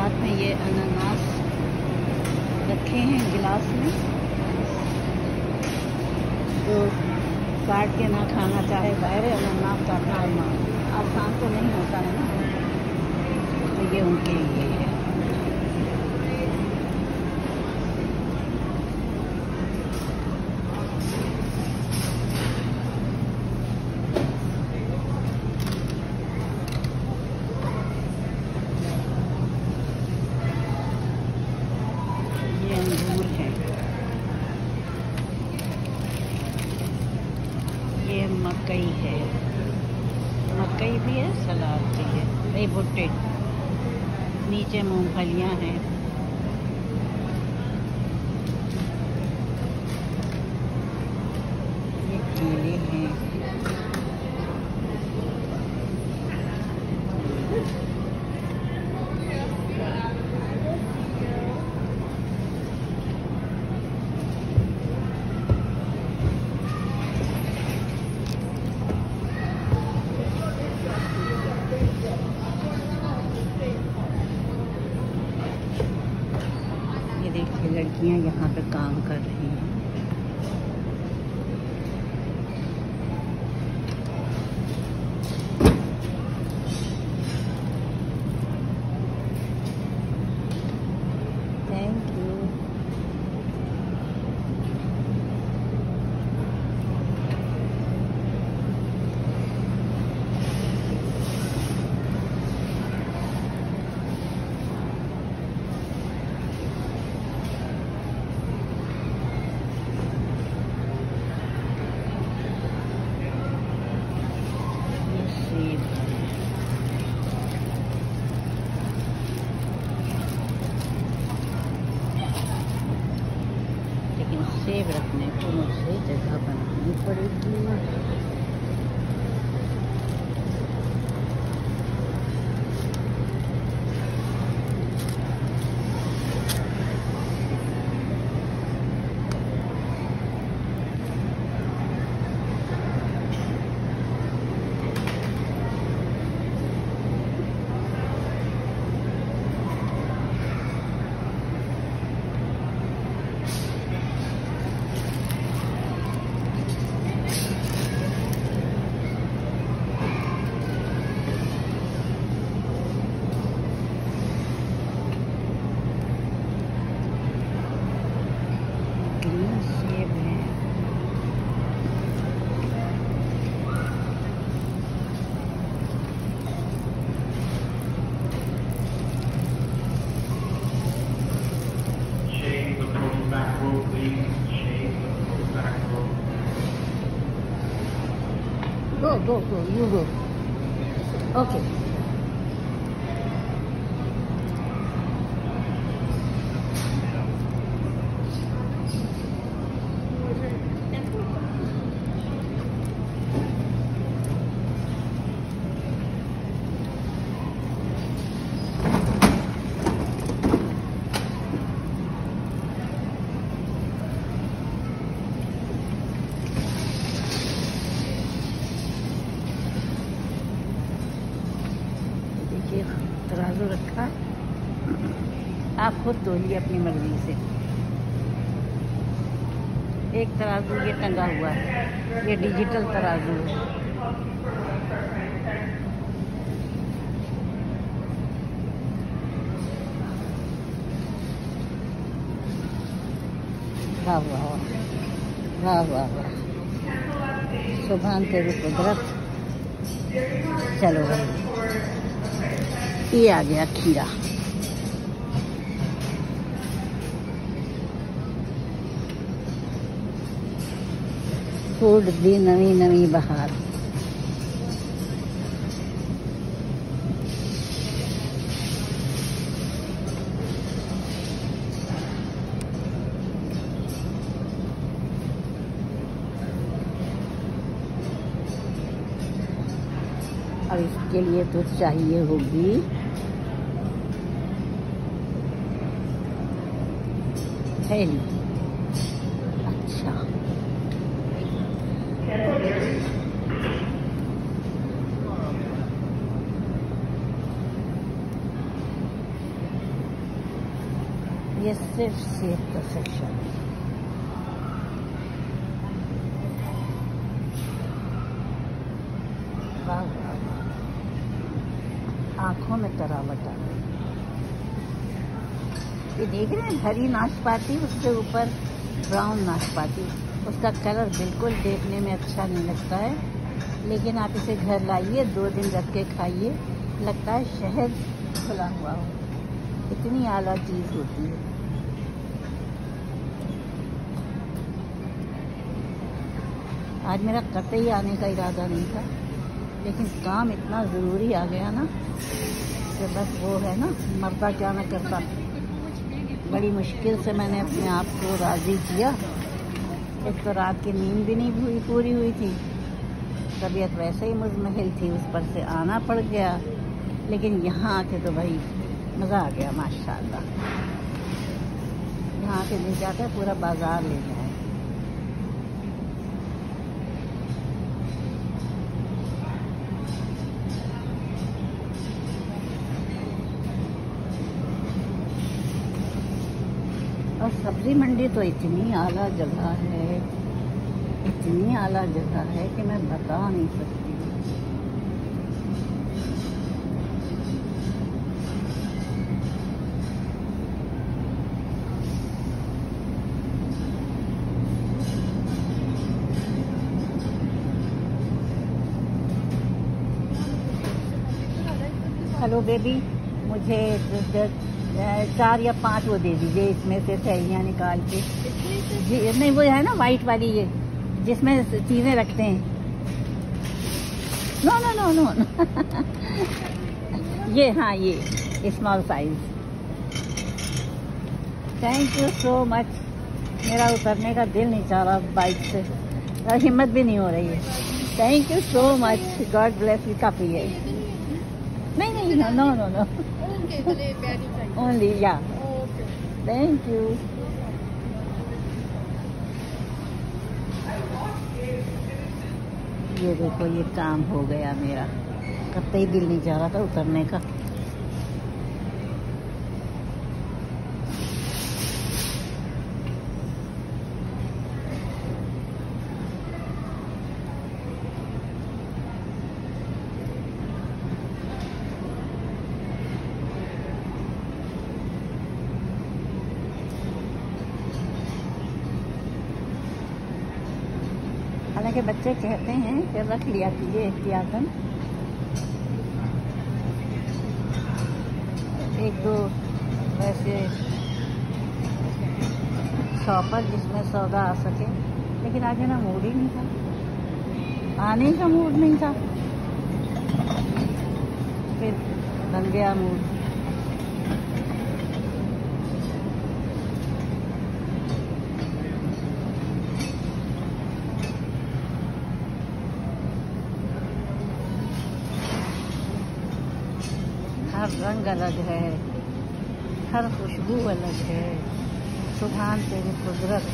साथ में ये अनानास रखे हैं गिलास में। जो काट के ना खाना चाहे बाहर अनानास काटना आसान तो नहीं होता है ना, तो ये उनके लिए है। ये अंगूर है, ये मकई है, मकई भी है, सलाद भी है, ये भुट्टे, नीचे मूंगफलियां हैं। ये केले हैं, देखिए लड़कियां यहाँ पे काम कर रही हैं। Thank you. लेकिन सेब रखने को मुझे जगह बनानी पड़ेगी। Go, you go. Okay. तराजू रखा, आप खुद तोलिए अपनी मर्जी से। एक तराजू ये टंगा हुआ है, ये डिजिटल तराजू है। वाह वाह वाह वाह वाह, सुभान तेरी कुदरत। चलो भाई, ये आ गया खीरा। फूड दी नवी नवी बहार। और इसके लिए तो चाहिए होगी थैली। अच्छा, ये सिर्फ सेब का सेक्शन है। वाह वाह वाह, आंखों में तरावट आ गई। ये देख रहे हैं हरी नाशपाती, उसके ऊपर ब्राउन नाशपाती। उसका कलर बिल्कुल देखने में अच्छा नहीं लगता है, लेकिन आप इसे घर लाइए, 2 दिन रख के खाइए, लगता है शहद खुला हुआ हो। इतनी आला चीज़ होती है। आज मेरा कतई आने का इरादा नहीं था, लेकिन काम इतना ज़रूरी आ गया ना कि बस वो है ना, मरदा क्या न करता। बड़ी मुश्किल से मैंने अपने आप को राज़ी किया। एक तो रात की नींद भी नहीं पूरी हुई थी, तबीयत वैसे ही मुज़महिल थी, उस पर से आना पड़ गया। लेकिन यहाँ आके तो भाई मज़ा आ गया माशाल्लाह। यहाँ से मिल जाता है, पूरा बाज़ार ले जाए। और सब्ज़ी मंडी तो इतनी आला जगह है, इतनी आला जगह है कि मैं बता नहीं सकती। हेलो बेबी, मुझे 4 या 5 वो दे दीजिए, इसमें से थैलियाँ निकाल के। जी नहीं, वो है ना वाइट वाली, ये जिसमें चीज़ें रखते हैं। नो नो नो नो ये हाँ, ये small size. Thank you so much. मेरा उतरने का दिल नहीं चाह रहा बाइक से, और हिम्मत भी नहीं हो रही है। Thank you so much, God bless you. काफ़ी है। नहीं नहीं, no no no no, only yeah. Thank you. ये देखो, ये काम हो गया मेरा। कतई दिल नहीं चाह रहा था उतरने का। हालांकि बच्चे कहते हैं कि रख लिया कीजिए एहतियातन। 1-2 वैसे शॉपर जिसमें सौदा आ सके, लेकिन आज ना मूड ही नहीं था, आने का मूड नहीं था। फिर बन गया मूड। हर रंग अलग है, हर खुशबू अलग है। सुभान तेरी कुदरत।